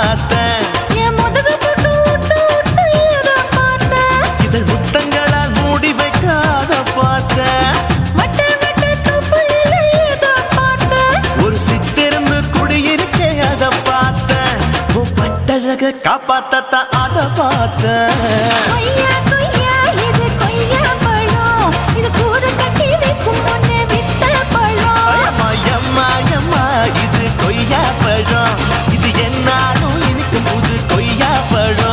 பார்த்தேன். என் முதுகு போட்டு விட்டு விட்டு ஏதோ பார்த்தேன். இதழ் முத்தங்களால் மூடி வைக்க அத பார்த்தேன். வட்ட வட்ட தொப்புளில ஏதோ பார்த்தேன். ஒரு சித்திருந்து குடியிருக்கே அத பார்த்தேன். உன் பட்டழக காப்பாத்தத்தான் அத பார்த்தேன். கொய்யா கொய்யா இது கொய்யா பழம். இது கூட கட்டி வைக்கும் முன்னே வித்த பழம். அம்மா எம்மா எம்மா இது கொய்யா பழம். இது என்னாலும் இனிக்கும் புது கொய்யா பழம்.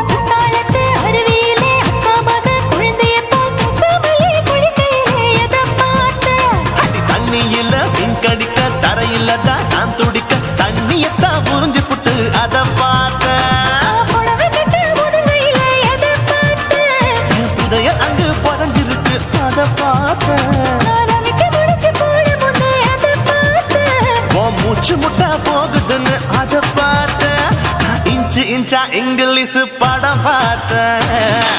குத்தாலத்து அருவியிலே அக்கா மக குழந்தைய போல் முகமலே குளிக்கையிலே எதை பார்த்தேன். அடி தண்ணியில விங்கடிக்க தரையில தான் நான் துடிக்க தண்ணியத்தான் புரிஞ்சு புட்டு அத பார்த்தேன். புடவை கட்ட முதுகையில எதை பார்த்தேன். என் புதையல் அங்கு புதஞ்சிருக்கு அத பார்த்தேன். நான் அவிக்க முடிச்சு போட முன்னே எதை பார்த்தேன். உன் மூச்சு முட்டா போகுதுன்னு அத பார்த்தேன். நான் இன்ச்சு இன்ச்சா இங்கிலீஷ் படம் பார்த்தேன்.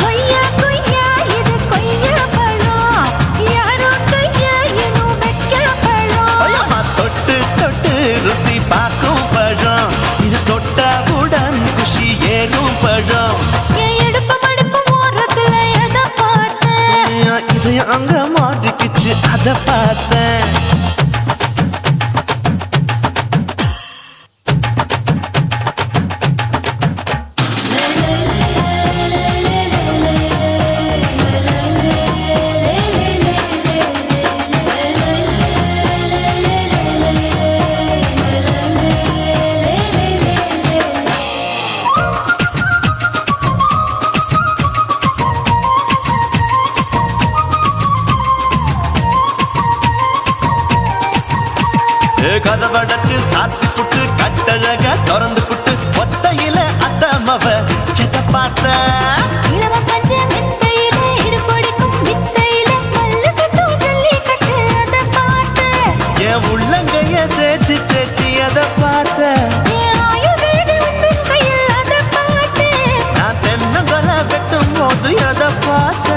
கொய்யா கொய்யா இது கொய்யா பழம். யாரோ கையா இன்னும் வைக்க பழம். அம்மா தொட்டு தொட்டு ருசி பார்க்கும் பழம். இது தொட்டவுடன் குஷி ஏறும் பழம். என் இடுப்பு மடுப்பு ஓரத்துல எதை பார்த்தேன். என் இதயம் அங்க மாட்டிக்கிச்சு அத பார்த்தேன். கதவடைச்சு சாத்தி புட்டு கட்டழக திறந்து புட்டு ஒத்தையில அத்தமவ செத்த பார்த்த. இளவ பஞ்ச மெத்தையில இடுப்பொடிக்கும் வித்தையில மல்லு கட்டும் ஜல்லி கட்டு அதை பார்த்தேன். என் உள்ளங்கைய தேய்ச்சி தேய்ச்சி அத பார்த்த. என் ஆயுர்வேத உந்தன் கையில் அதை பார்த்தேன். நான் தென்னங்கொலை வெட்டும் போது அத பார்த்த.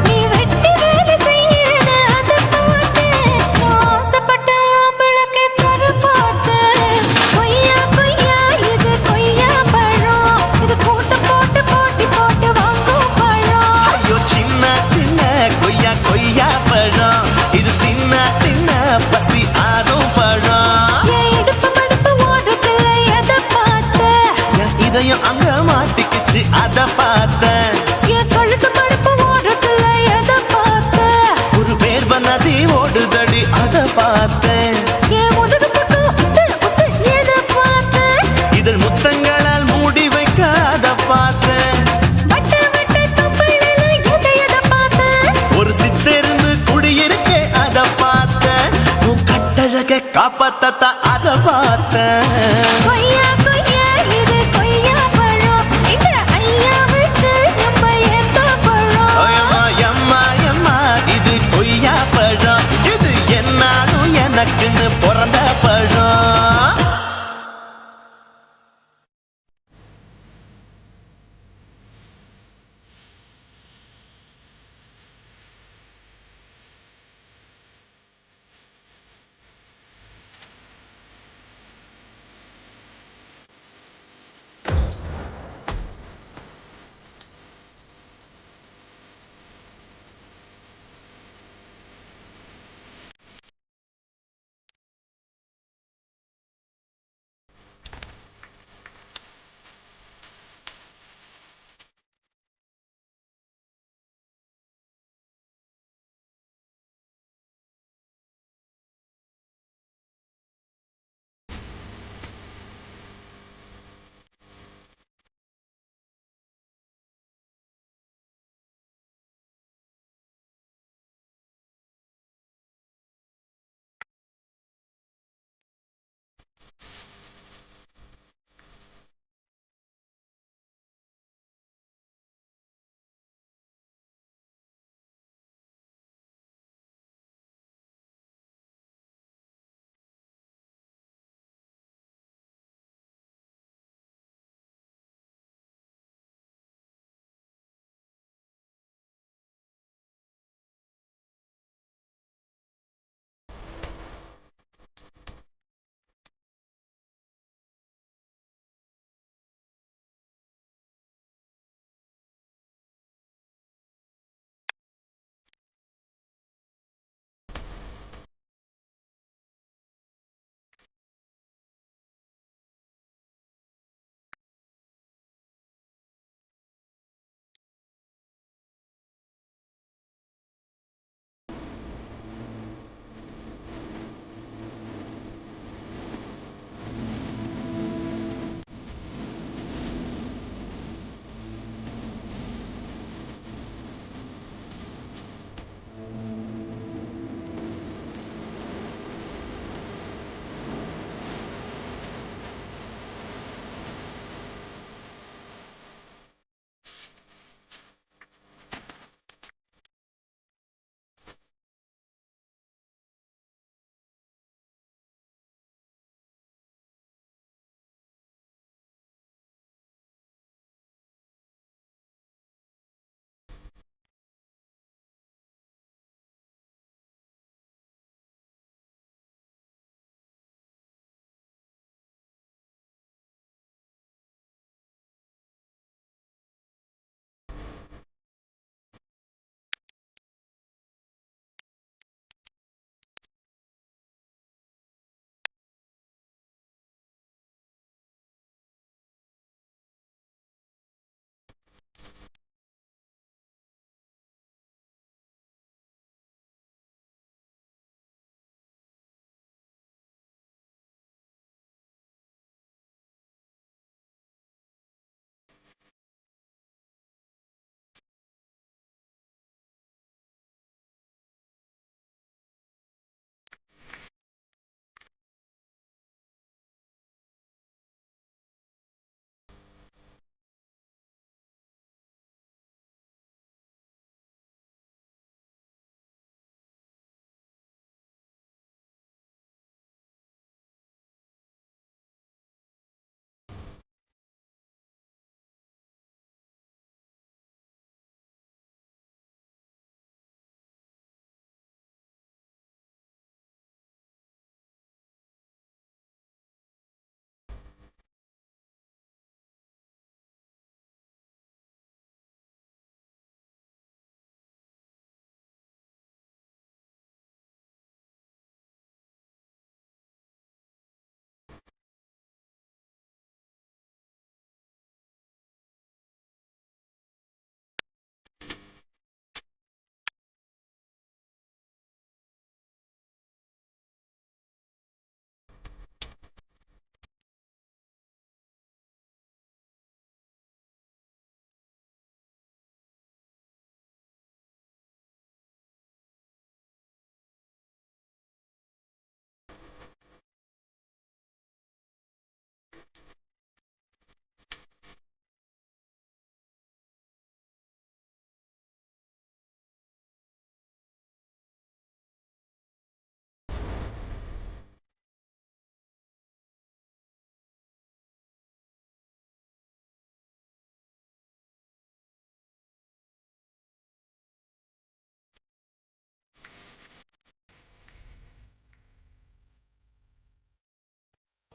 நீ வெட்டி வேலை செய்யறது அதை பார்த்தேன். நான் ஆசைப்பட்ட ஆம்பளுக்கு தர பார்த்தேன். கொய்யா கொய்யா இது கொய்யா பழம். இது கூட்டு போட்டு போட்டி போட்டு வாங்கும் பழம். ஐயோ சின்ன சின்ன கொய்யா கொய்யா பழம். இது தின்ன தின்ன பசி ஆறும் பழம். என் இடுப்பு மடுப்பு ஓடுறதுல எதை பார்த்தேன். என் இதயம் அங்க மாட்டிக்கிச்சு அத பார்த்தேன். என் கழுத்து மடுப்பு ஓடுறதுல எதை பார்த்தேன். ஒரு வேர்வ நதி ஓடுதடி அத பார்த்தேன். என் முதுகு போட்டு உத்து உத்து எதை பார்த்தேன். இதழ் முத்தங்களால் மூடி வைக்க அத பார்த்தேன். வட்ட வட்ட தொப்புளில எதை பார்த்தேன். ஒரு சித்திருந்து குடியிருக்கே அத பார்த்தேன். உன் கட்டழக காப்பாத்தத்தான் அத பார்த்தேன். கொய்யா கொய்யா இது கொய்யா பழம். இந்த ஐயாவுக்கு நம்ம ஏத்த பழம். அம்மா எம்மா எம்மா இது கொய்யா பழம். இது என்னாலும் எனக்குன்னு பிறந்த பழம்.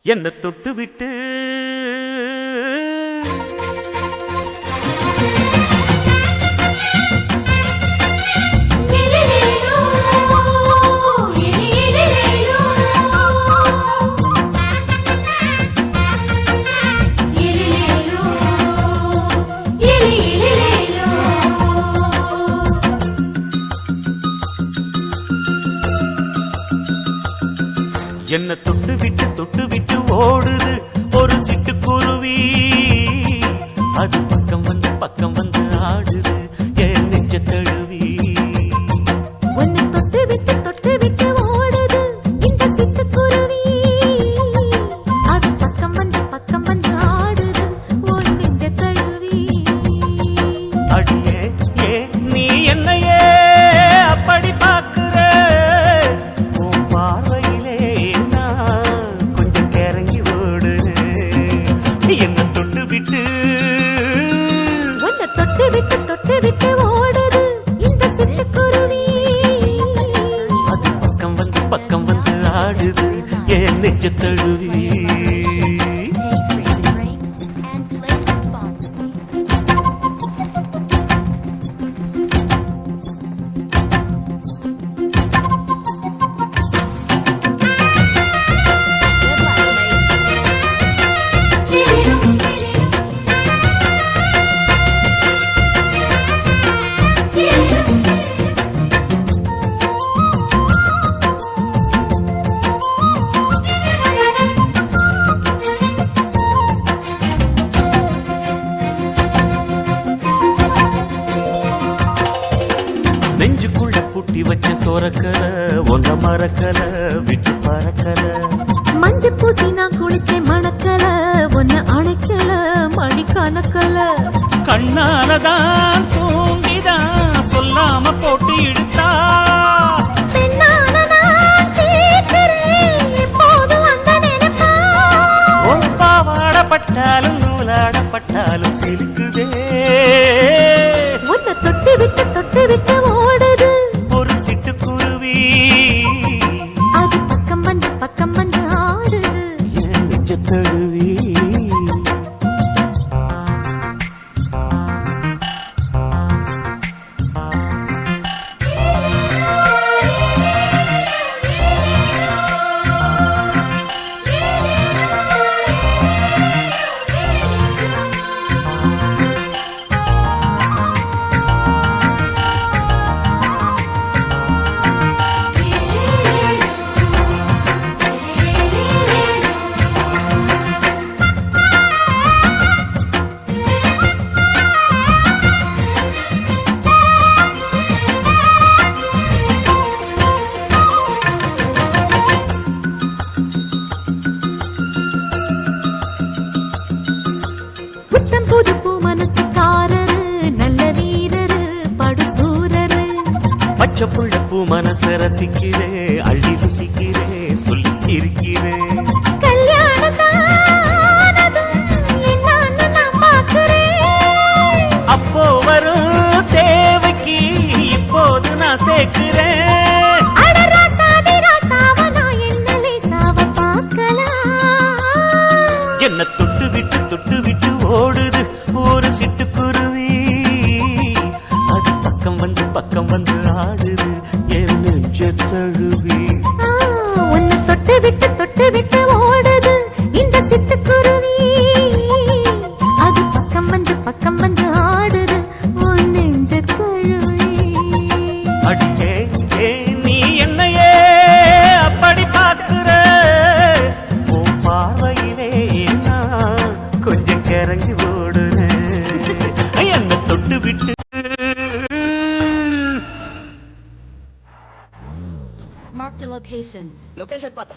என்ன தொட்டு விட்டு என்ன தொட்டு விட்டு ஓடுது ஒரு சிட்டுக்குருவி அது பக்கம் வந்து ஆடுது என் நெஞ்ச தழுவி உன்னை தொட்டு விட்டு ஓடுது இந்த சிட்டுக்குருவி அது பக்கம் வந்து ஆடுது உன் நெஞ்ச தழுவி அடியே ஏ நீ என்னையே அப்படி பார்க்கிற உன் பார்வையிலே நான் கொஞ்சம் கிறங்கி ஓடு என்ன தொட்டு விட்டு உன்னை தொட்டு விட்டு ஓடுது இந்த சிட்டுக்குருவி அது பக்கம் வந்து ஆடுது என் நெஞ்ச தழுவி நெஞ்சுக்குள்ள பூட்டி வச்ச தோரக்கல ஒன்ன மறக்கல விட்டு பறக்கல மஞ்ச பூசி நான் குளிச்சேன் மணக்கல உன்னை அணைக்கல மணி கணக்கல கண்ணாலதான் தூங்கிதான் சொல்லாம போட்டு இழுத்தா பெண்ணான நான் கேட்கிறேன் எப்போதும் அந்த நினைப்பா ஒரு பாவாடப்பட்டாலும் நூலாடப்பட்டாலும் சிலுக்குதே உன்னை தொட்டு விட்டு ஓடுது ஒரு சிட்டுக்குருவி அது பக்கம் வந்து ஆடுது என் நெஞ்ச தழுவி புத்தம் புது பூ மனசுக்காரரு நல்ல வீரரு படுசூரரு பச்சை புள்ள பூ மனச ரசிக்கிறே அள்ளி ருசிக்கிறே சொல்லி சிரிக்கிறே கல்யாணம் தானதும் என்னான்னு நான் பார்க்கிறேன் அப்போ வரும் தேவைக்கு இப்போது நான் சேர்க்கிறேன் அட ராசாதி ராசாவ நான் என்ன லேசாவ பார்க்கலாம் என்ன தொட்டு விட்டு ஓடுது ஒரு சிட்டுக்குருவி அது பக்கம் வந்து ஆடுது என் நெஞ்ச தழுவி உன்னை தொட்டு விட்டு ஓடுது இந்த சிட்டுக்குருவி அது பக்கம் வந்து ஆடுது உன் நெஞ்ச தழுவி அடியே ஏ நீ என்னையே அப்படி பார்க்கிற உன் பார்வையிலே நான் கொஞ்சம் கிறங்கி ஓடுறேன் என்ன தொட்டு விட்டு Marked a location. Location பார்த்தா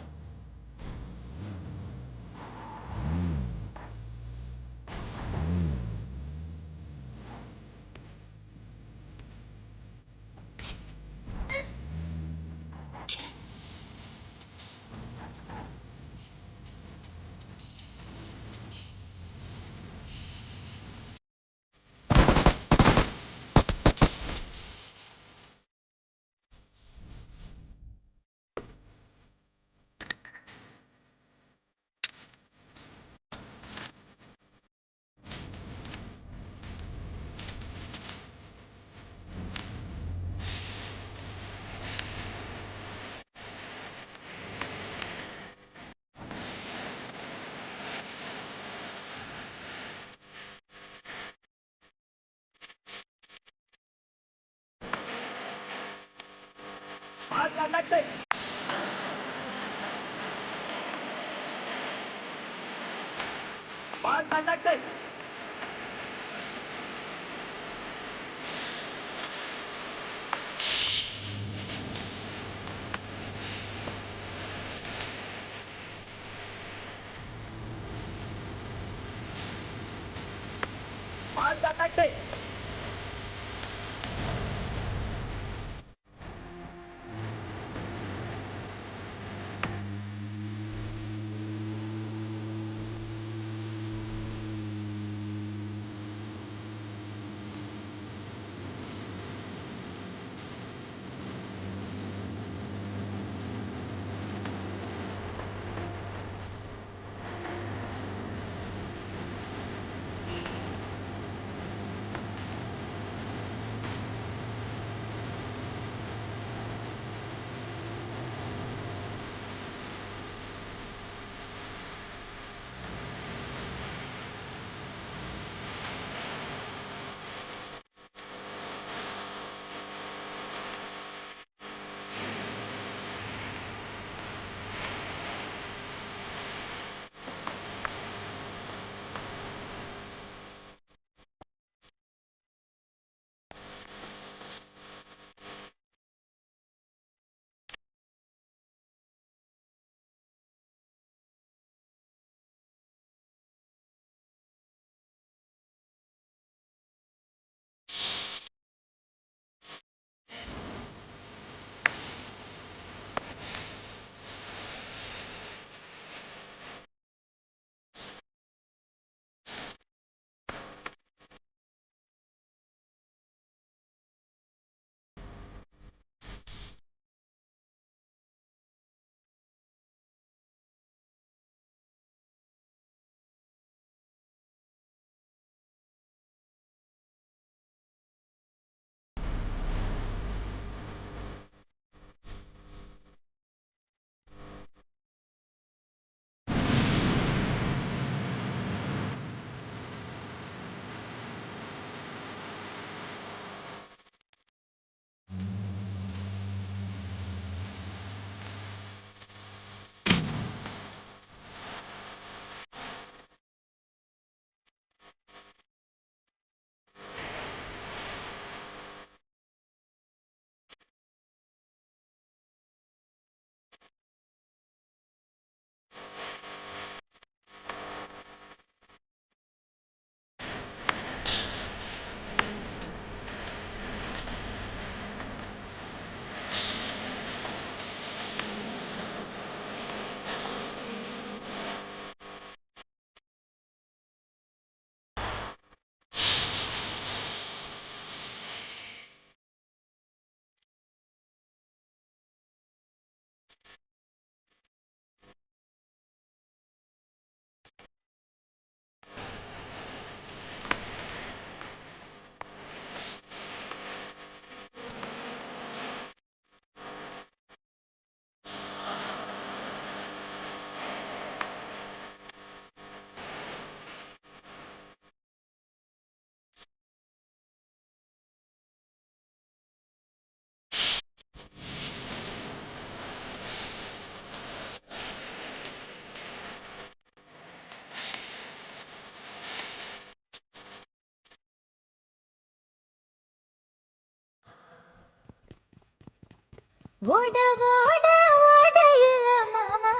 ஓட ஓட ஓடையில மாமா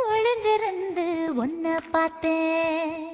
ஒளிஞ்சிருந்து உன்னை பார்த்தேன்.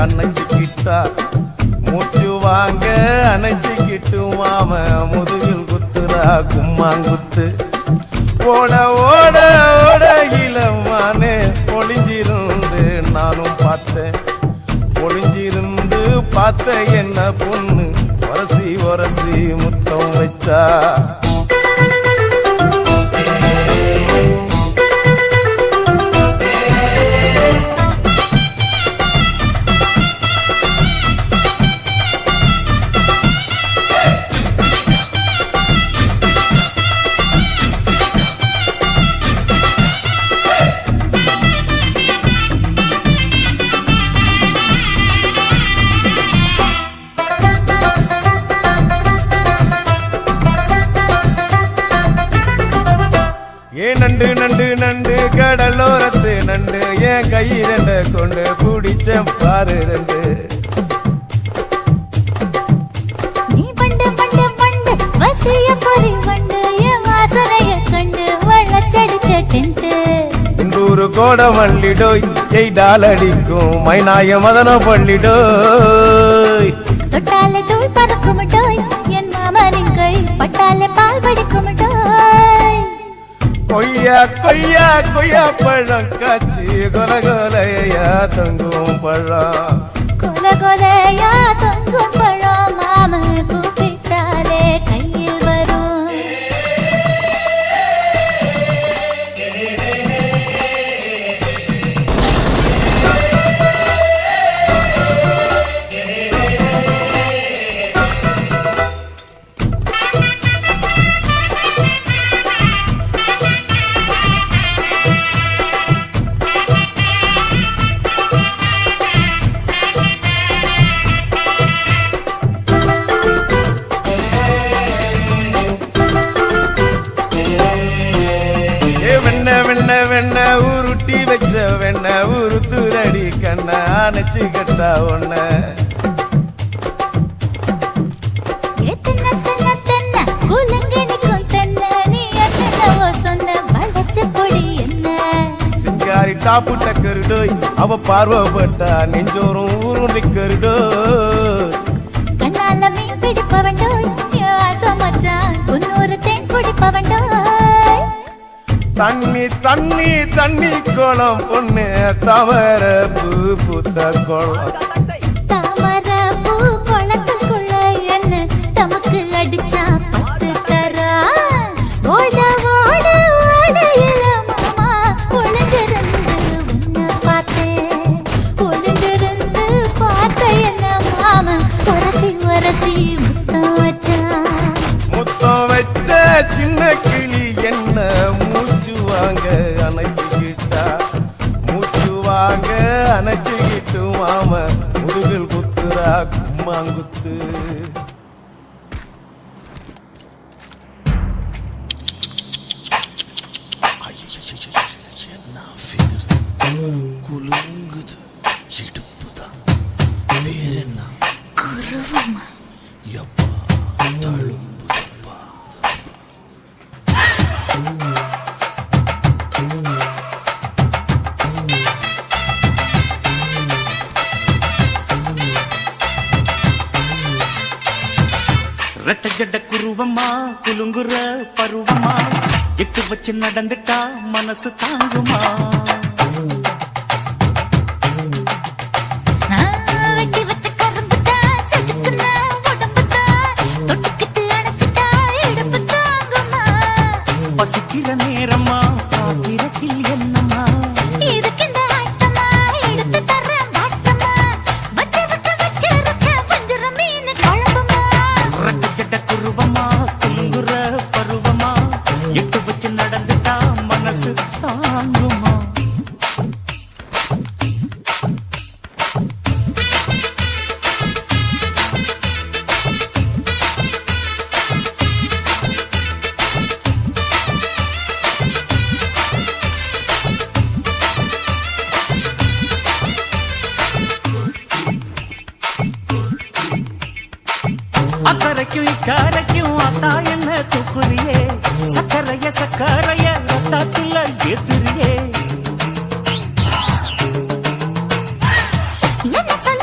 அணைச்சுக்கிட்டா மூச்சு வாங்க அணைச்சுக்கிட்டு மாம முதுகில் குத்துறா கும்மாங்குத்து ஓட ஓட ஓட இளமானே ஒளிஞ்சிருந்து நானும் பார்த்தேன் ஒளிஞ்சிருந்து பார்த்த என்ன பொண்ணு ஒரசி ஒரசி முத்தம் வச்சா நண்டு நண்டு நண்டு கடலோரத்து நண்டு என் கையிரண்ட கொண்டு பிடிச்ச பாரு ரெண்டு நீ பண்டு பண்டு பண்டு வசிய பொறி வண்டு என் வாசனைய கண்டு வளச்சடிச்ச டென்ட்டு இந்தூரு கோட மல்லிடோய் எய்டால் அடிக்கும் மைனாய மதன பள்ளிடோய் தொட்டாலே தூள் பறக்கும் டோய் என் மாமனின் கை பட்டாலே பால் படிக்கும் டோய் கொய்யா கொய்யா கொய்யா பழம் காய்ச்சி கொல கொலையா தங்கும் பழம் கொல கொலையா தொங்கும் பழம் மாம கூப்பிட்டாலே கையில் வரும் வெண்ண உருட்டி வச்ச வெண்ண உருத்துரடி கண்ண அணைச்சு கட்டா ஒண்ண சிங்காரி டாப்பு டக்கருடோய் அவ பார்வப்பட்டா நெஞ்சோறும் ஊரும் நிக்கருடோய் கண்ணால மீன் பிடிப்பவண்டோய் ஆசமச்சான் உன்னொரு தேன் குடிப்பவண்டோய் தண்ணி தண்ணி தண்ணி குளம் பொண்ணு தவற பூ பூத்த குளம் தாமர பூ குளத்துக்குள்ள என்ன தமக்கு அடிச்சா பத்து தரா ஓட ஓட ஓடையில மாமா ஒளிஞ்சிருந்து உன்னை பார்த்தேன் ஒளிஞ்சிருந்து பார்த்த என்ன மாமா உரசி உரசி முத்தம் வச்சா முத்தம் வச்ச சின்ன கிளி என்ன மூச்சு வாங்க அணைச்சுக்கிட்டா மூச்சு வாங்க அணைச்சுக்கிட்டு மாம முதுகில் குத்துறா கும்மாங்குத்து குலுங்குது இடுப்புதான் பேர் என்ன குருவமா எப்பா தழும்புதப்பா ரெட்ட ஜட குருவமா குலுங்குற பருவமா எட்டு வச்சு நடந்துட்டா மனசு தாங்குமா வெட்டி வச்ச கரும்புதா செதுக்குனா உடம்புதா தொட்டுக்கிட்டு அணைச்சிட்டா இடுப்பு தாங்குமா பசிக்கிற நேரமா பாத்திரத்தில் என்னம்மா இதுக்கு இந்த ஆட்டமா எடுத்து தர்றேன் பாட்டமா வச்சு விட்டு வச்சிருக்க வஞ்சிர மீன் குழம்புமா ரெட்ட ஜட குருவமா குலுங்குற பருவமா எட்டு வச்சு நடந்துட்டா மனசு தாங்குமா அக்கறைக்கும் இக்கரைக்கும் அத்தா என்ன தூக்குறியே சக்கரைய சக்கரைய ரத்தத்துல ஏத்துறியே என்ன சொல்ல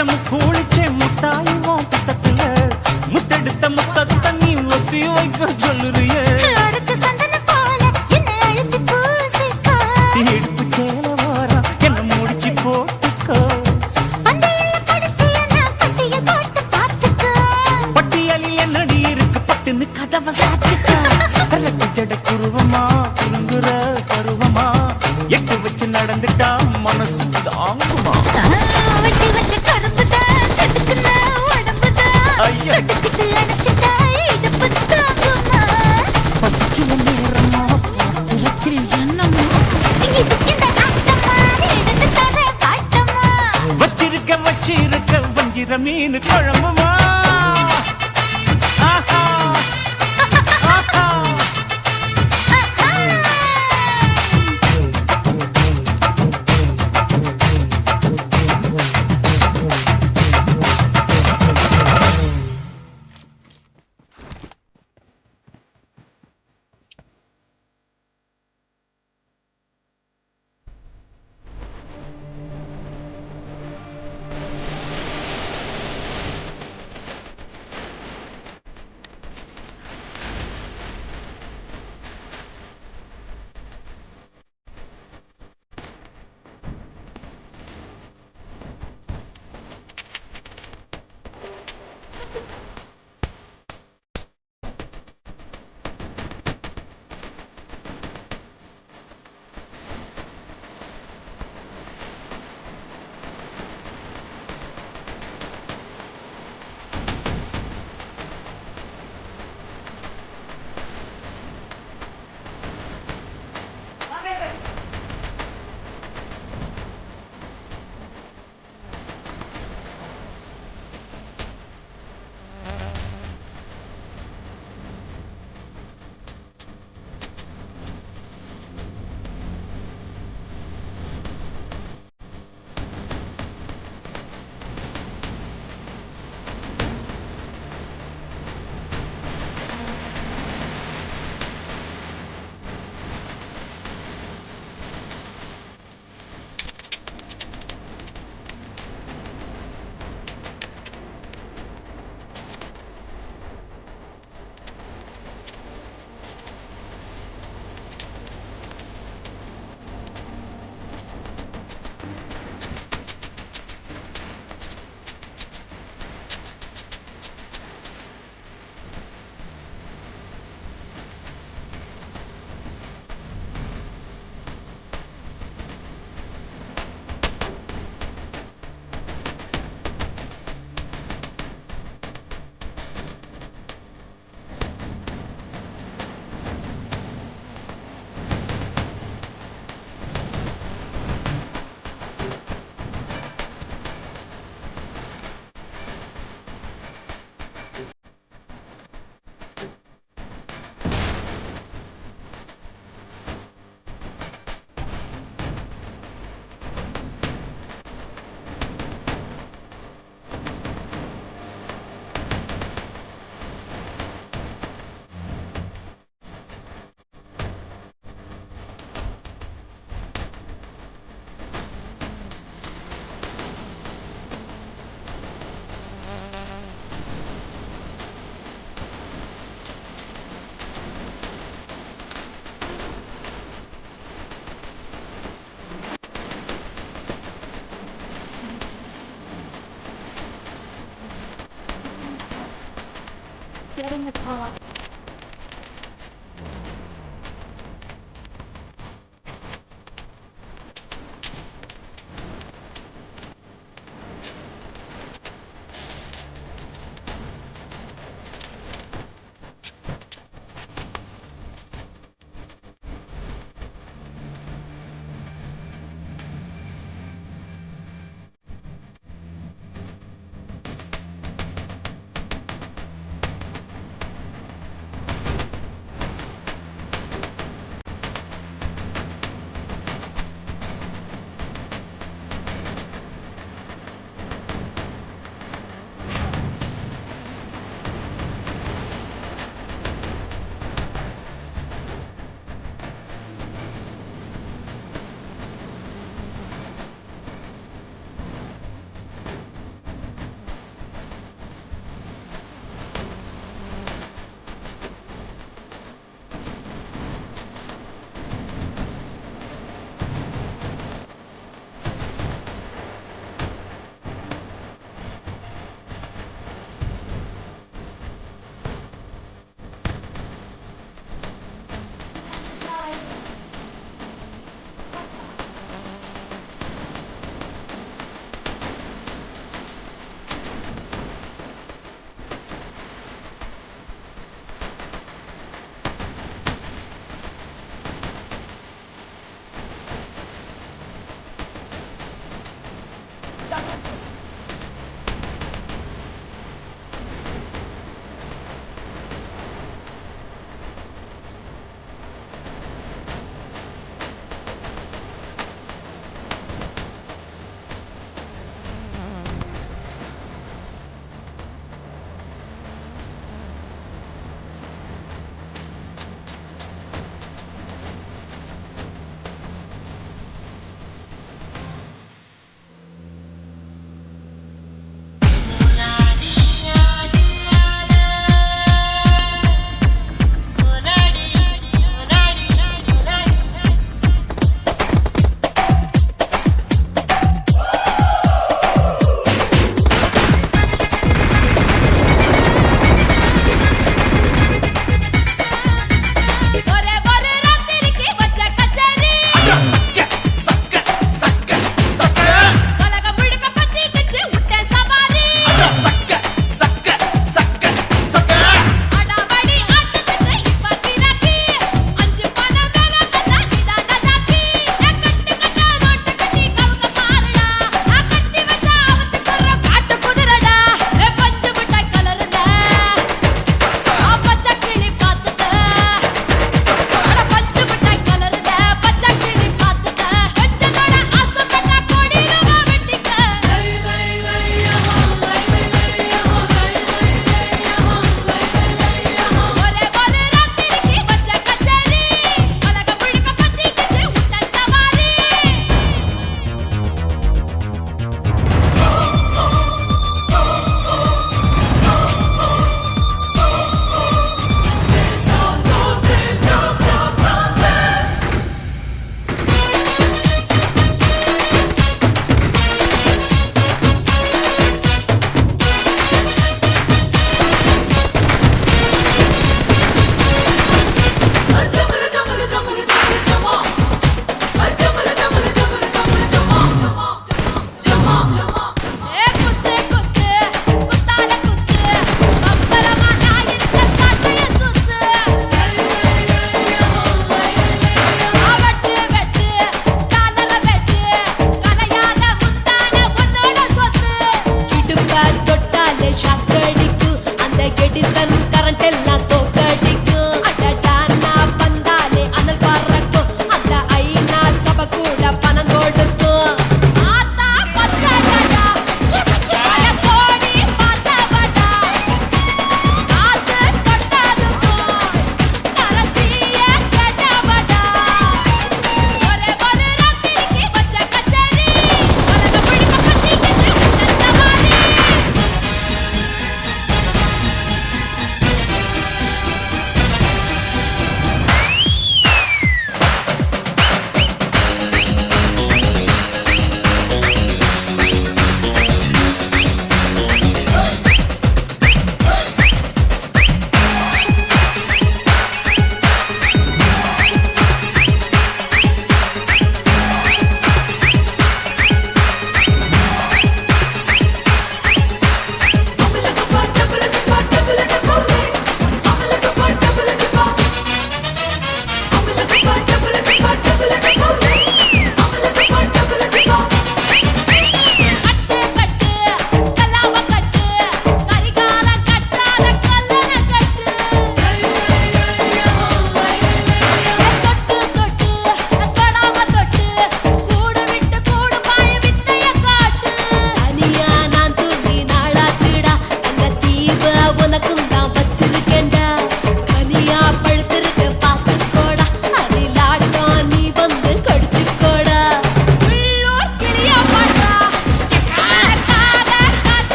முத்தச்சம் கூலிச்சே முட்டாய் உன் புத்தத்துல முத்தெடுத்த முத்தத்தை நீ ஒத்தி வைக்க சொல்லுறியே அறுத்து சந்தனம் போல என்னை அழுத்தி பூசிக்கோ. இடுப்பு சேல ஓரம் என்ன முடிச்சு போட்டுக்கோ பந்தயல்ல படுத்து என்னை பட்டியல் போட்டு பார்த்துக்கோ. பட்டியலில் என்னடி இருக்கு பட்டுன்னு கதவை சாத்துக்கோ ரெட்டு ஜட குருவமா குறுங்குற பருவமா எட்டு வச்சு நடந்துட்டா மனசு தாங்குமா வெட்டி வச்ச கரும்புதான் செதுக்குன உடம்புதான். ஐயா. கட்டுக்கிட்டு அணைச்சிட்டா இடுப்பு தாங்குமா. பசிக்கிற நேரமா பாத்திரத்தில் என்னமா இந்த ஆட்டமா எடுத்து தர பாட்டமா. வச்சிருக்க வஞ்சிர மீன் குழம்புமா ஆஹா ஆஹா Getting the call.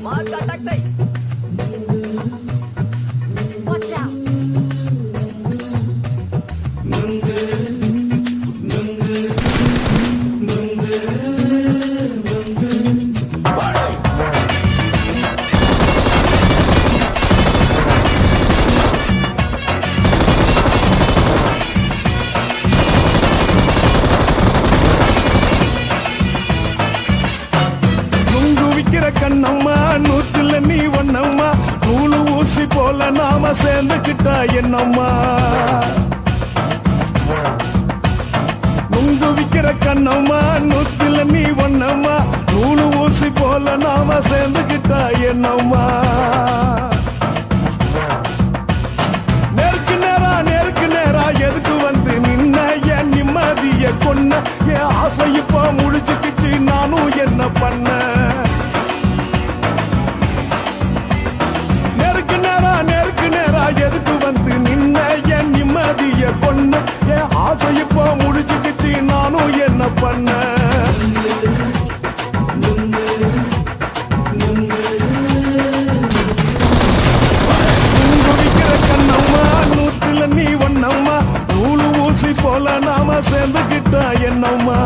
Watch out. Kannamma நூத்துல நீ ஒண்ணம்மா நூலு ஊசி போல நாம சேர்ந்துக்கிட்டா என்னம்மா நுங்கு விக்கிற கண்ணம்மா நூத்துல நீ ஒண்ணம்மா நூலு ஊசி போல நாம சேர்ந்துக்கிட்டா என்னம்மா நேருக்கு நேரா எதுக்கு வந்து நின்ன என் நிம்மதிய கொன்ன என் ஆசை இப்ப முடிச்சுக்கிச்சு நானும் என்ன பண்ண எதுக்கு வந்து நின்ன என் நிம்மதிய கொன்ன என் ஆசை இப்போ முடிச்சுக்கிச்சு நானும் என்ன பண்ண விக்கிற கண்ணம்மா நூத்துல நீ ஒண்ணம்மா நூலு ஊசி போல நாம சேர்ந்துக்கிட்டா என்னம்மா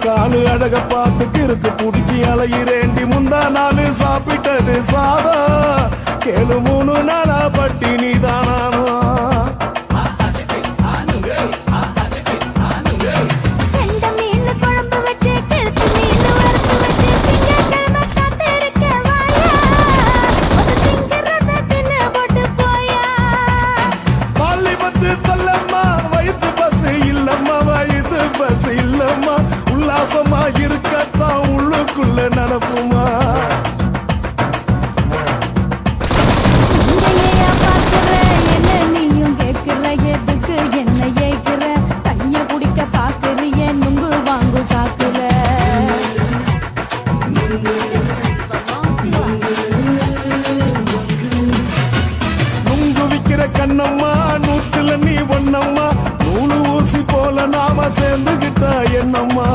காலு அழக பார்த்து கிறுக்கு புடிச்சி அலையிறேண்டி முந்தா நாலு சாப்பிட்டது சாதா கேளு 3 நாளா பட்டினி தானானோ உல்லாசமா இருக்கத்தான் உள்ளுக்குள்ள நடப்புமா என்ன நீயும் கேட்கிற எதுக்கு என்ன ஏக்கிற கைய பிடிக்க பாக்குறிய நுங்கு வாங்கு சாக்குற நுங்கு விக்கிற கண்ணம்மா நூத்துல நீ ஒண்ணம்மா நூலு ஊசி போல நாம சேர்ந்துகிட்டா என்னம்மா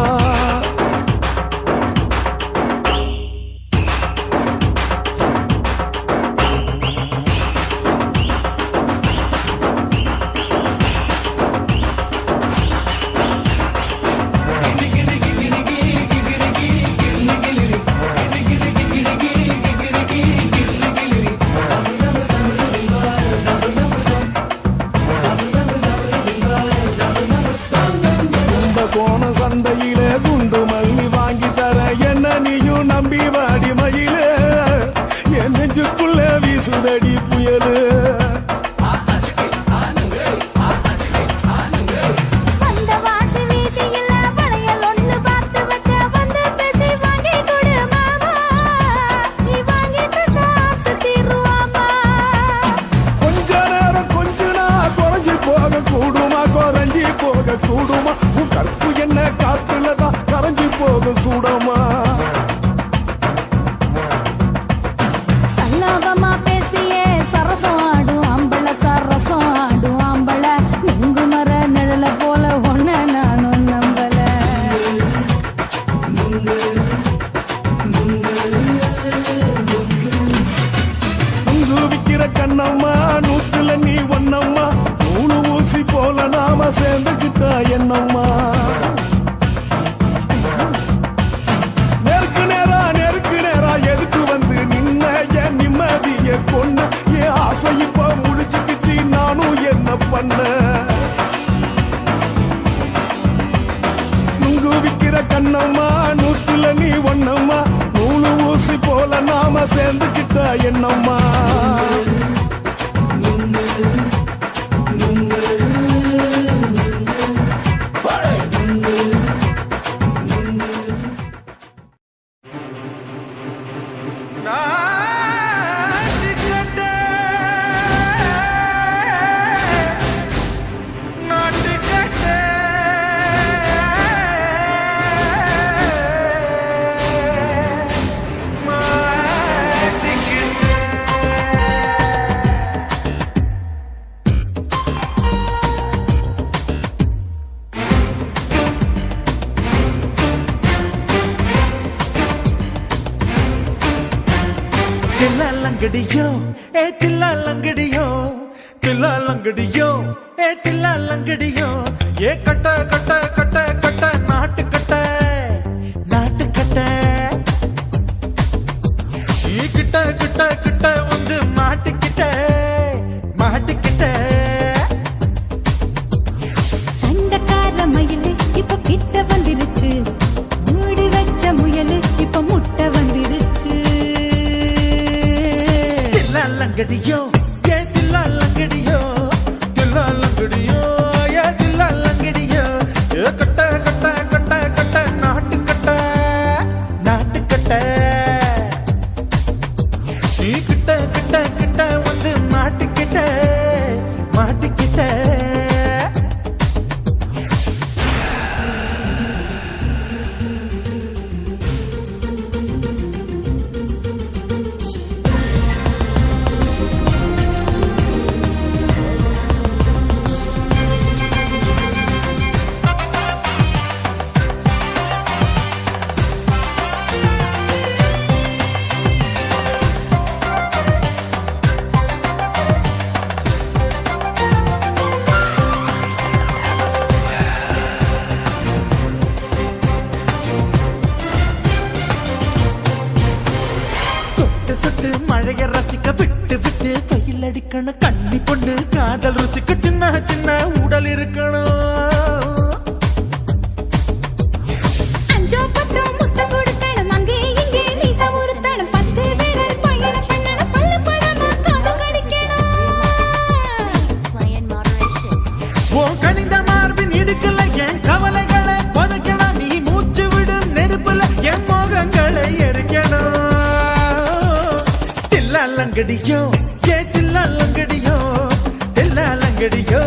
சந்தையிலே குண்டு மல்லி வாங்கி தர என்ன நீயும் நம்பி வாடி மயிலே என் நெஞ்சுக்குள்ள வீசுதடி புயலு போக கூடுமா உன் கற்பு என்ன காத்துலதான் கரைஞ்சி போக சூடமா சல்லாபமா பேசியே சரசம் ஆடும் ஆம்பள சரசம் ஆடும் ஆம்பள நுங்கு மர நிழல போல ஒன்ன நானும் நம்பல நுங்கு விக்கிற கண்ணம்மா நூத்துல நீ ஒண்ணம்மா நூலு ஊசி போல நாம சேர்ந்துக்கிட்டா என்னம்மா நேருக்கு நேரா எதுக்கு வந்து நின்ன என் நிம்மதிய கொன்ன என் ஆசை இப்ப முடிச்சுக்கிச்சு நானும் என்ன பண்ண நுங்கு விக்கிற கண்ணம்மா நூத்துல நீ ஒண்ணம்மா நூலு ஊசி போல நாம சேர்ந்துக்கிட்டா என்னம்மா Hey! லங்கடியோ ஏ தில்லா லங்கடியோ தில்லா லங்கடியோ ஏ தில்லா லங்கடியோ ஏ கட்ட கட்ட கட்ட கட்ட நாட்டு கட்ட நாட்டு கட்ட நீ கிட்ட கிட்ட கிட்ட வந்து மாட்டிக்கிட்ட மாட்டிக்கிட்ட சண்டக்கார மயிலு இப்ப கிட்ட வந்துருச்சு மூடி வச்ச முயலு இப்ப முட்டை வந்துருச்சு தில்லா லங்கடியோ ஏ தில்லா லங்கடியோ தில்லா லங்கடியோ ஏ தில்லா லங்கடியோ ஏ கட்ட கட்ட கட்ட கட்ட நாட்டு கட்ட நாட்டு கட்ட நீ கிட்ட கிட்ட கிட்ட வந்து மாட்டிக்கிட்ட மாட்டிக்கிட்ட சொட்டு சொட்டு மழைய ரசிக்க விட்டு விட்டு வெயில் அடிக்கணும் கண்ணி பொண்ணு காதல் ருசிக்க சின்ன சின்ன உடல் இருக்கணும் அஞ்சோ பத்தோ முட்டை கொடுக்கணும் அங்கே இங்கே நீசா உறுத்தணும் 10 விரல் பயணம் பண்ணணும் பல்லு படமா காது கடிக்கணும் ஓ கனிந்த மார்பின் இடுக்கல என் கவலைகளை பதுக்கணும் நீ மூச்சு விடும் நெருப்புல என் மோகங்களை எரிக்கணும் தில்லா லங்கடியோ ஏ தில்லா லங்கடியோ தில்லா லங்கடியோ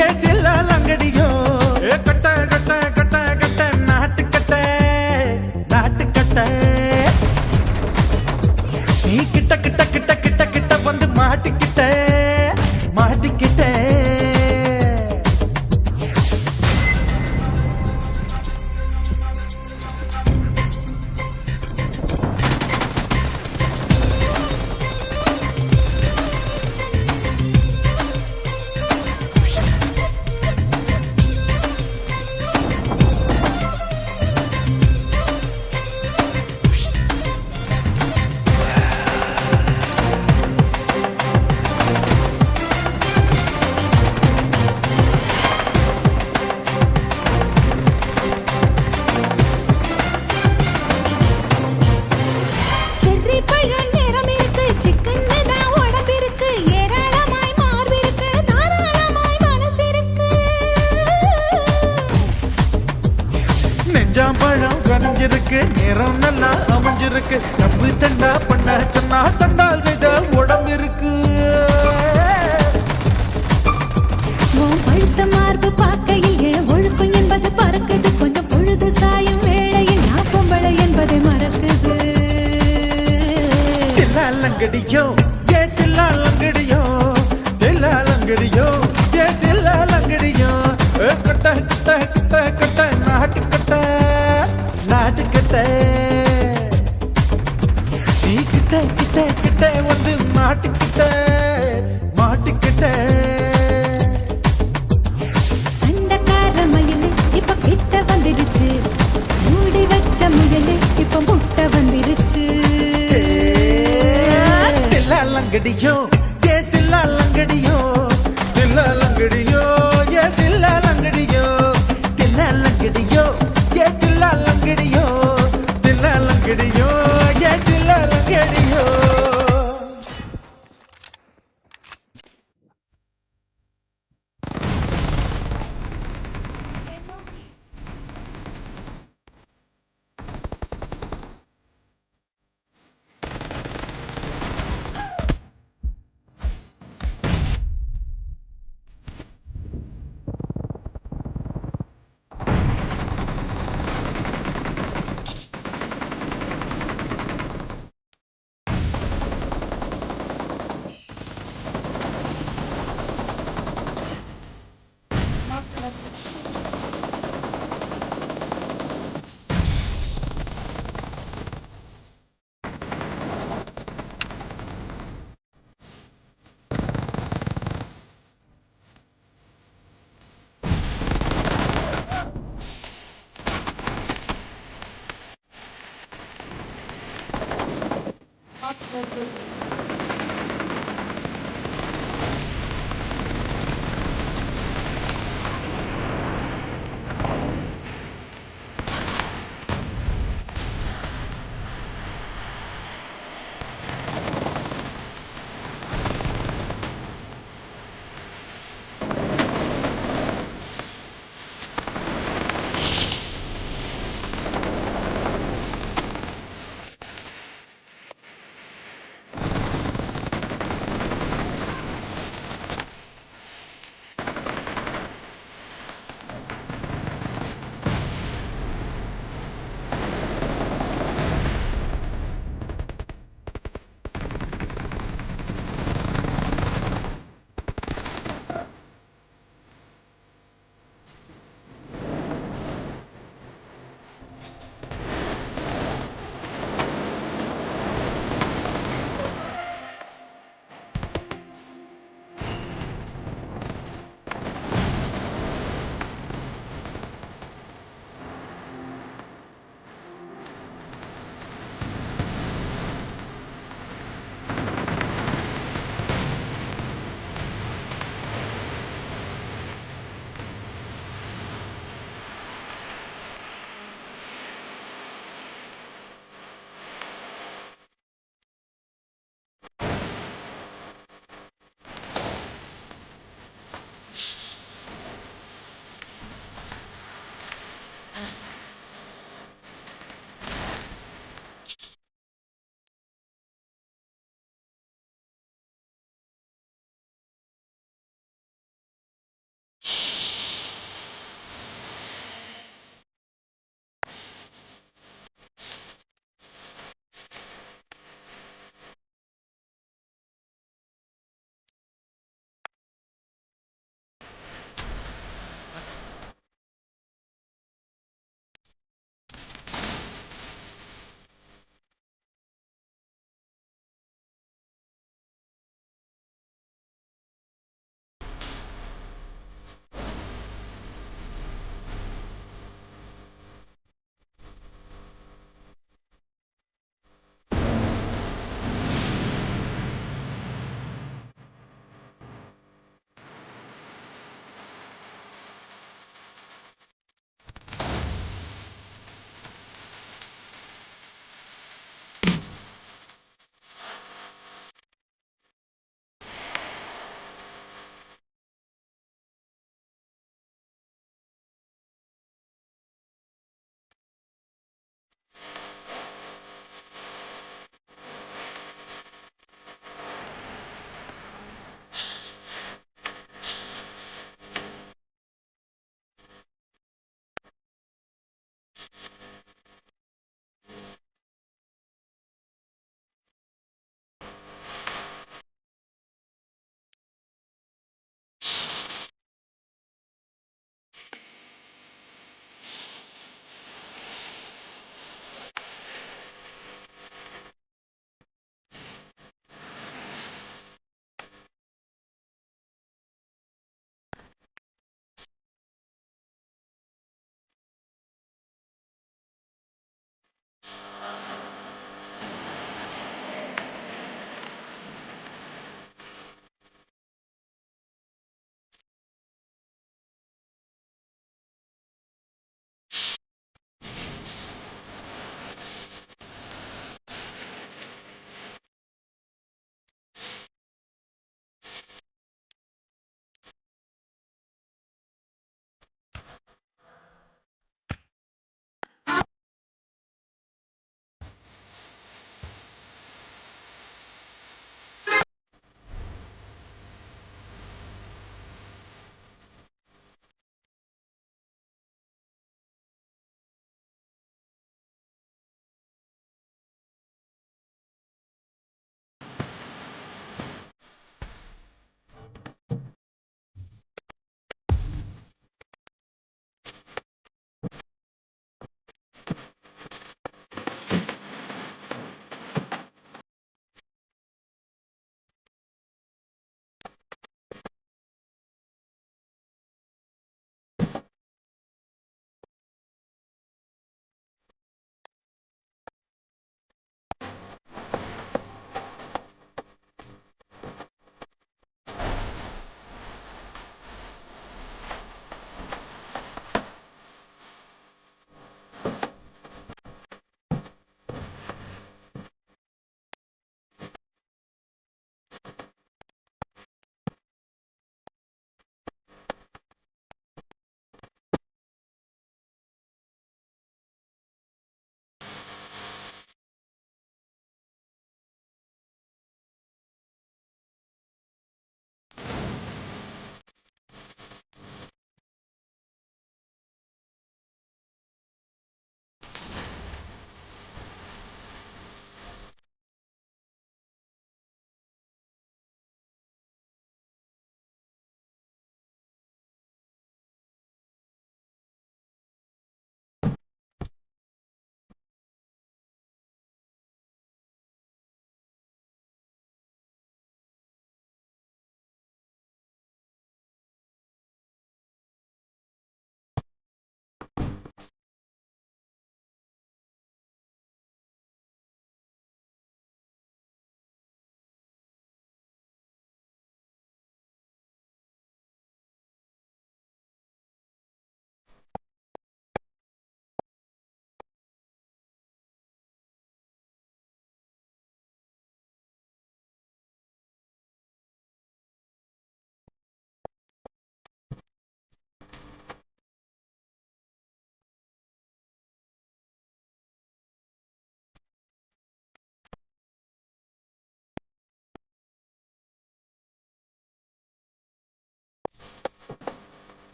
ஏ தில்லா லங்கடியோ ஏ கட்ட கட்ட கட்ட கட்ட நாட்டு கட்ட நாட்டு கட்ட நீ கிட்ட கிட்ட கிட்ட கிட்ட கிட்ட வந்து மாட்டிக்கிட்ட மாட்டிக்கிட்ட செர்ரி பழம் நிறம் இருக்கு சிக்கன்னு தான் உடம்பு இருக்கு ஏராளமாய் மார்பு இருக்கு தாராளமாய் மனசு இருக்கு நெஞ்சாம்பழம் கனிஞ்சிருக்கு நிறம் நல்லா அமைஞ்சிருக்கு தப்பு தண்டா பண்ண சொன்னா தண்டால் செய்த உடம்பு இருக்கு உன் பழுத்த மார்பு பார்க்கையில் என் ஒழுக்கம் என்பது பறக்குது கொஞ்சம் பொழுது சாயும் வேளையில் நான் பொம்பளை என்பதை மறக்குது தில்லா லங்கடியோ ஏ தில்லா லங்கடியோ தில்லா லங்கடியோ ஏ தில்லா லங்கடியோ ஏ கட்ட கட்ட கட்ட கட்ட நாட்டு கட்ட நாட்டு கட்ட நீ கிட்ட கிட்ட கிட்ட வந்து மாட்டிக்கிட்ட மாட்டிக்கிட்ட சண்டக்கார மயிலு இப்ப கிட்ட வந்துருச்சு மூடி வச்ச முயலு இப்ப முட்டை வந்துருச்சு தில்லா லங்கடியோ ஏ தில்லா லங்கடியோ தில்லா லங்கடியோ ஏ தில்லா லங்கடியோ தில்லா லங்கடியோ ஏ தில்லா லங்கடியோ தில்லா லங்கடியோ ஏ தில்லா லங்கடியோ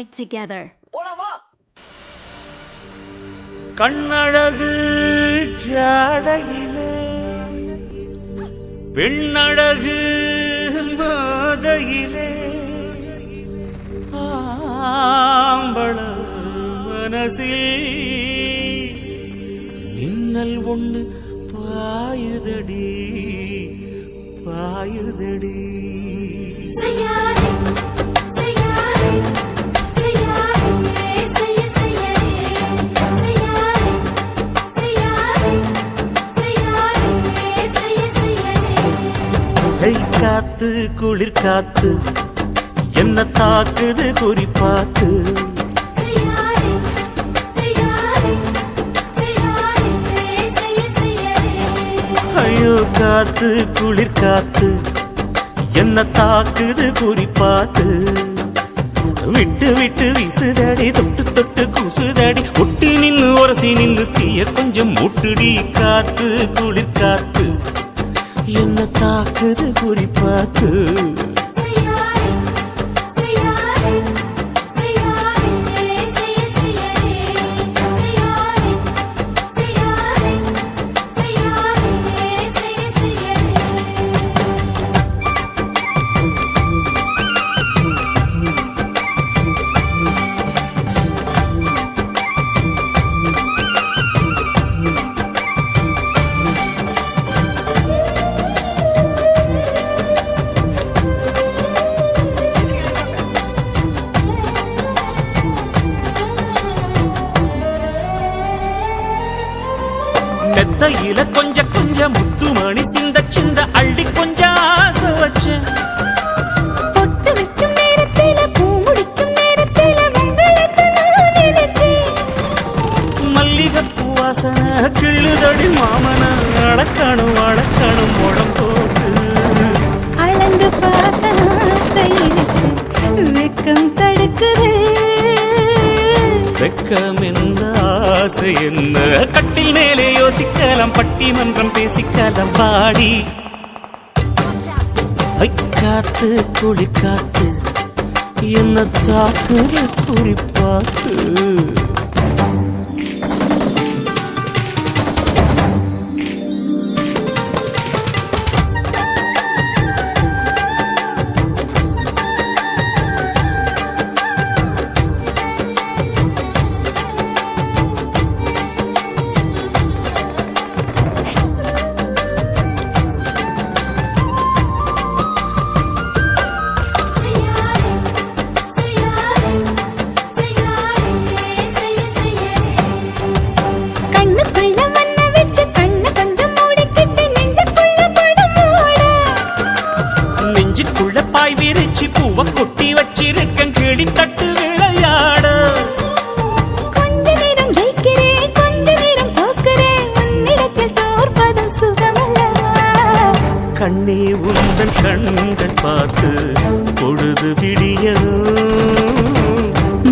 fight together. கண்ணழகு ஜாடையிலே பெண்ணழகு மாதையிலே ஆம்பள மனசில் மின்னல் ஒண்ணு பாயுதடி பாயுதடி Sayare, sayare, sayare, sayare, sayare, sayare, sayare. கை காத்து குளிர் காத்து என்ன தாக்குது குறிப்பாத்து Sayare, sayare, sayare, sayare. ஐயோ காத்து குளிர் காத்து என்ன தாக்குது குறிப்பாத்து விட்டு விட்டு வீசுதடி தொட்டு தொட்டு கூசுதடி ஒட்டி நின்னு உரசி நின்னு தீய கொஞ்சம் முட்டுடி காத்து குளிர் காத்து என்ன தாக்குது குறிப்பாத்து Sayare, sayare, sayare, மெத்தையில கொஞ்ச கொஞ்ச முத்துமணி சிந்த சிந்த அள்ளி கொஞ்சம் ஆசை வச்சேன் பொட்டு வைக்கும் நேரத்தில பூ முடிக்கும் நேரத்தில உங்களுக்கு நான் நினைச்சேன் மல்லிகைப்பூ வாசனை கிள்ளுதடி மாமன அடக்கணும் அடக்கணும் முடம் போட்டு அளந்து பார்த்த ஆசை இருக்கு வெக்கம் தடுக்குது வெக்கம் என்ன ஆசை என்ன கட்டில் மேலே யோசிக்கலாம் பட்டிமன்றம் பேசிக்கலாம் பாடி காத்து குளி காத்து என்ன தாக்குற குறிப்பாத்து பாய் விரிச்சு பூவ கொட்டி வச்சிருக்கேன் கிளி தட்டு விளையாட கொஞ்ச நேரம் ஜெயிக்கிறேன் கொஞ்ச நேரம் தோக்கிறேன் உன்னிடத்தில் தோற்பதும் சுகமல்லவா கண்ணே உந்தன் கண்கள் பார்த்து பொழுது விடியணும்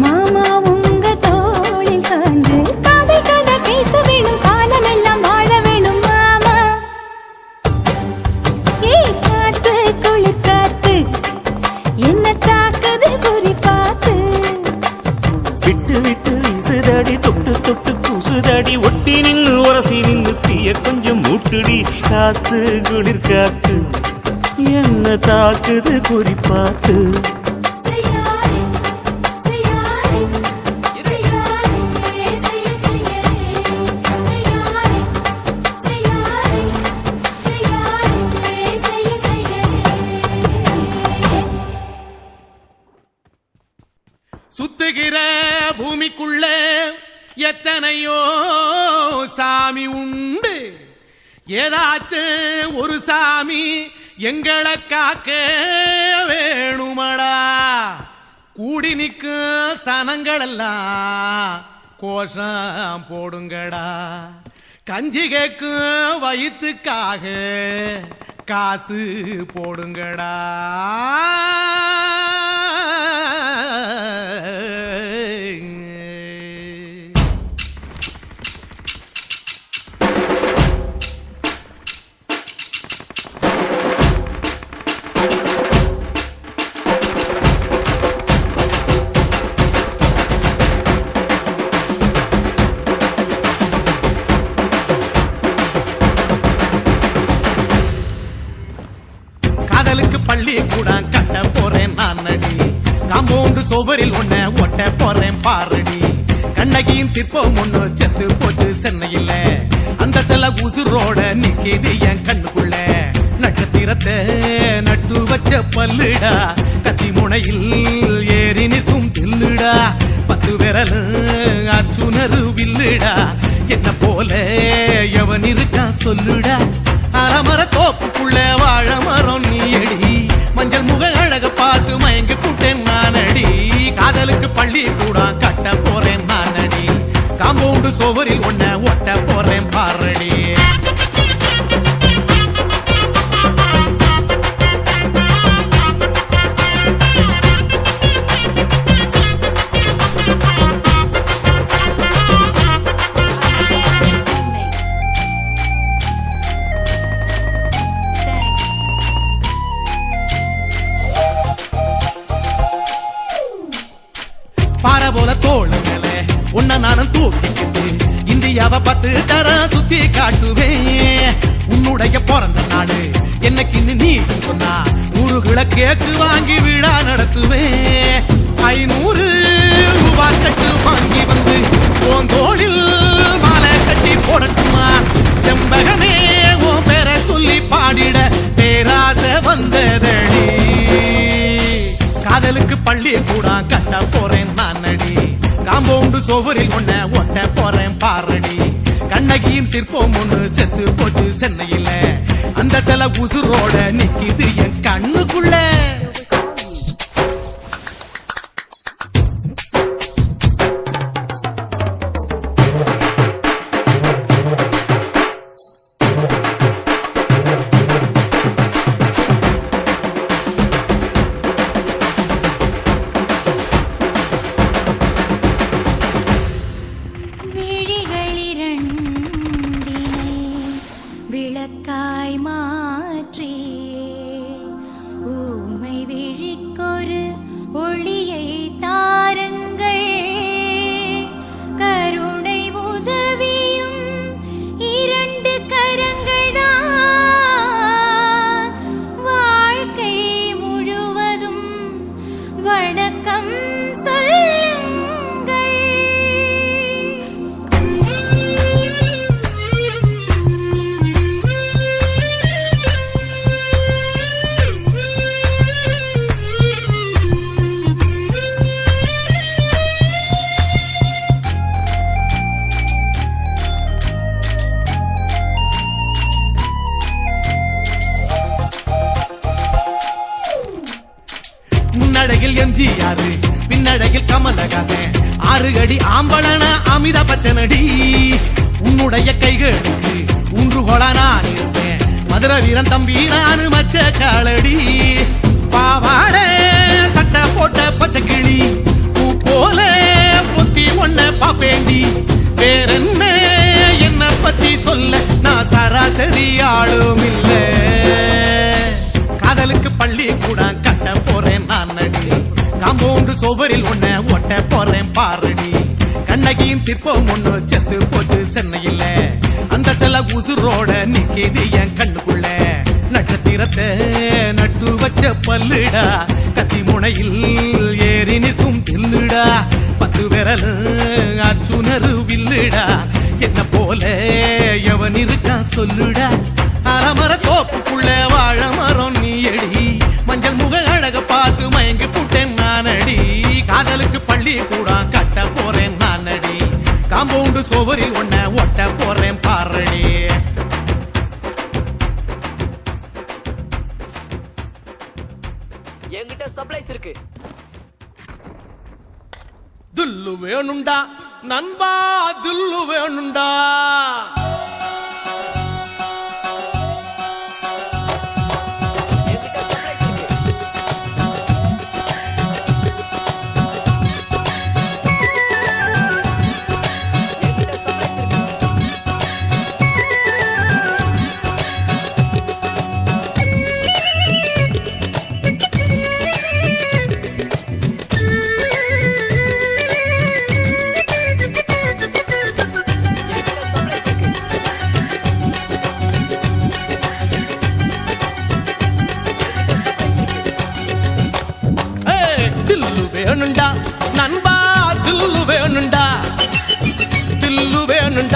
மாமா உங்க தோளில் சார்ந்து காதல் கதை பேச வேணும் காலமெல்லாம் வாழ வேணும் மாமா ஏய் காத்து குளிர் காத்து என்ன தாக்குது குறி பார்த்து விட்டு விட்டு வீசுதடி தொட்டு தொட்டு கூசுதடி ஒட்டி நின்னு உரசி நின்னு தீய கொஞ்சம் மூட்டுடி காத்து குளிர் காத்து என்ன தாக்குது குறி பார்த்து செய்யாரே செய்யாரே செய்யாரே செய்யாரே செய்யாரே சுத்துகிற பூமிக்குள்ள எத்தனையோ சாமி உண்டு ஏதாச்சும் ஒரு சாமி எங்களை காக்க வேணுமடா கூடி நிற்கும் சனங்களெல்லாம் கோஷம் போடுங்கடா கஞ்சி கேக்கும் வயிற்றுக்காக காசு போடுங்கடா காம்பவுண்டு சுவரில் ஒன்ன ஒட்ட போறேன் பாரடி. கண்ணகியின் சிற்பம் ஒண்ணு செத்து போச்சு சென்னையில, அந்த செல்ல உசுரோட நிக்கிது என் கண்ணுக்குள்ள. நட்சத்திரத்தை நட்டு வச்ச பல்லுடா, கத்தி முனையில் ஏறி நிற்கும் தில்லுடா. 10 விரல் அச்சுணரு வில்லுடா, என்ன போல எவன் இருக்கான் சொல்லுடா. அலமர தோப்புக்குள்ள வாழ மரம் நீயடி, மஞ்சள் முக அழக பார்த்து மயங்கி புட்டேன் நானடி. காதலுக்கு பள்ளி கூட கட்ட போறேன் நானடி. காம்பவுண்டு சுவரில் ஒன்ன ஒட்ட போறேன் பாரடி. பாறை போல தோள் மேல உன்ன நானும் தூக்கிக்கிட்டு இந்தியாவை 10 தரம் சுத்தி காட்டுவேன். உன்னுடைய பிறந்த நாடு என்னைக்கு நீ சொன்னா ஊருகளை கேக்கு வாங்கி விழா நடத்துவேன். 500 ரூபாய் கட்டு வாங்கி வந்து உன் தோளில் மாலை கட்டி போடட்டுமா. செம்பகமே உன் பேரை சொல்லி பாடிட பேராசை வந்ததடி. காதலுக்கு பள்ளி கூட கட்ட போறேன் நானடி. காம்பவுண்டு சுவரில் ஒன்ன ஒட்ட போறேன் பாரடி. கண்ணகியின் சிற்பம் ஒண்ணு செத்து போச்சு சென்னையில, அந்த சில உசுரோட நிக்கிது என் கண்ணுக்குள்ள. விளக்காய் மாற்றி ஊமை விழிக்கொரு ஒளியை தாருங்கள். கருணை உதவியும் 2 கரங்கள் தான். வாழ்க்கை முழுவதும் வணக்கம் முன்னடையில் எம்ஜிஆர், பின்னடையில் கமலஹாசன், 6 அடி ஆம்பளன அமிதா பச்சனடி. உன்னுடைய கைகளுக்கு ஊன்றுகோலா நான் இருப்பேன், மதுரை வீரன் தம்பி நானு மச்ச காலடி. பாவாட சட்டை போட்ட பச்சை கிளி பூ போல பொத்தி ஒன்ன பாப்பேண்டி. வேறென்ன என்ன பத்தி சொல்ல நான் சராசரி ஆளும் இல்ல. காதலுக்கு பள்ளி கூட கட்ட போறேன் நானடி. காம்பவுண்டு சுவரில் ஒன்ன ஒட்ட போறேன் பாரடி. கண்ணகியின் சிற்பம் ஒண்ணு செத்து போச்சு சென்னையில, அந்த செல்ல உசுரோட நிக்கிது என் கண்ணுக்குள்ள. நட்சத்திரத்தை நட்டு வச்ச பல்லுடா, கத்தி முனையில் ஏறி நிற்கும் தில்லுடா. 10 விரல் அச்சுணரு வில்லுடா, என்ன போல எவன் இருக்கான் சொல்லுடா. அலமர தோப்புக்குள்ள வாழ மரம் நீயடி, மஞ்சள் முக அழக பார்த்து மயங்கி புட்டேன் நானடி. காதலுக்கு பள்ளி கூட கட்ட போறேன் நானடி. காம்பவுண்டு சுவரில் ஒன்ன ஒட்ட போறேன் பாரடி. என்கிட்ட சப்ளைஸ் இருக்கு. துல்லு வேணுண்டா நண்பா, துல்லு வேணுண்டா.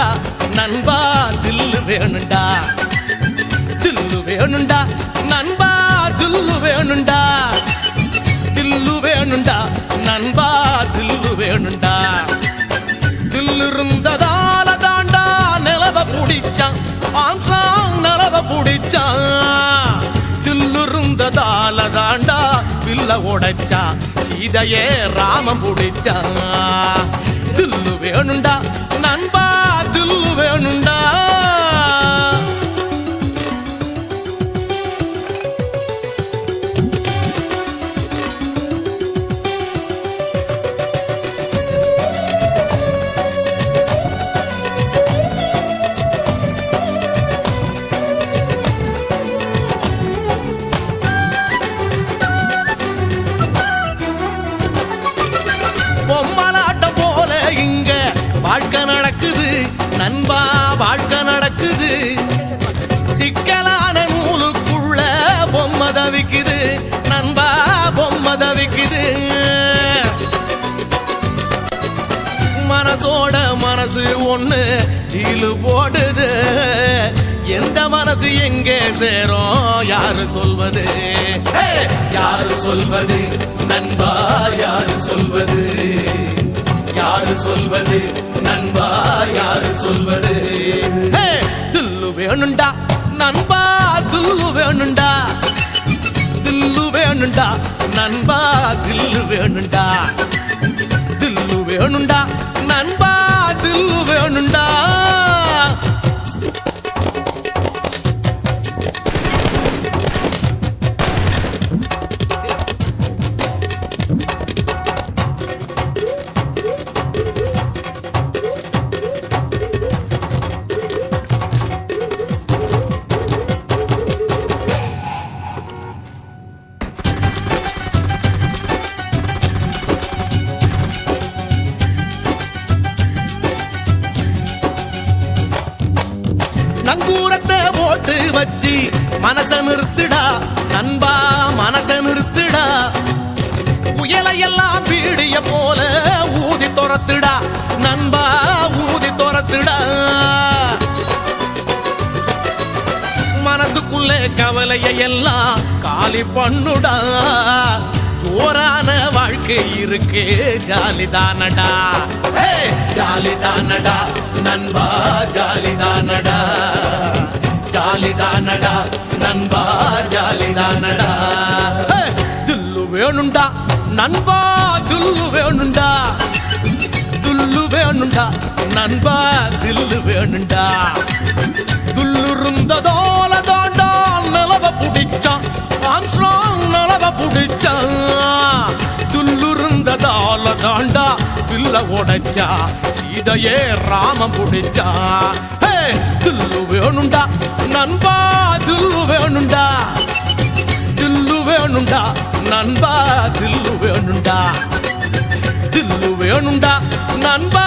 வேணுண்டா நண்பா தில்லு வேணுண்டா தில்லு வேணுண்டா நண்பா தில்லு வேணுண்டா தில்லு வேணுண்டா நண்பா தில்லு வேணுண்டா தில்லு இருந்ததால தாண்டா நிலவ புடிச்சான் ஆம்சாங் நிலவ புடிச்சான் தில்லு இருந்ததால தாண்டா வில்ல உடைச்சா சீதையே ராமம் புடிச்சா தில்லு வேணுண்டா நண்பா தில்லு வேணுண்டா பொம்மலாட்டம் போல இங்க வாழ்க்கை நடக்குது நண்பா வாழ்க்கை நடக்குது சிக்கலான நூலுக்குள்ள பொம்மை தவிக்குது நண்பா பொம்மை தவிக்குது மனசோட மனசு ஒண்ணு டீலு போடுது எந்த மனசு எங்கே சேரும் யாரு சொல்வது யாரு சொல்வது நண்பா யாரு சொல்வது யாரு சொல்வது நண்பா யாரு சொல்வது தில்லு வேணுண்டா நண்பா தில்லு வேணுண்டா தில்லு வேணுண்டா நண்பா தில்லு வேணுண்டா தில்லு வேணுண்டா நண்பா தில்லு வேணுண்டா நங்கூரத்தை போட்டு வச்சு மனச நிறுத்துடா நண்பா மனச நிறுத்துடா புயலையெல்லாம் பீடிய போல ஊதி துரத்துடா நண்பா ஊதி துரத்துடா மனசுக்குள்ளே கவலைய எல்லாம் காலி பண்ணுடா ஜோரான வாழ்க்கை இருக்கு ஜாலிதானடா ஜாலிதானடா நண்பா ஜாலிதானடா ஜாலிதானடா நண்பா ஜாலிதானடா தில்லு வேணுண்டா நண்பா தில்லு வேணுண்டா தில்லு வேணுண்டா நண்பா தில்லு வேணுண்டா தில்லு இருந்ததோல தாண்டா நிலவ புடிச்சான் ஆம்ஸ்ட்ராங் நிலவ புடிச்சான் தில்லு இருந்ததால தாண்டா வில்ல உடைச்சா சீதையே ராமம் புடிச்சா தில்லு வேணுண்டா நண்பா தில்லு வேணுண்டா தில்லு வேணுண்டா நண்பா தில்லு வேணுண்டா தில்லு வேணுண்டா நண்பா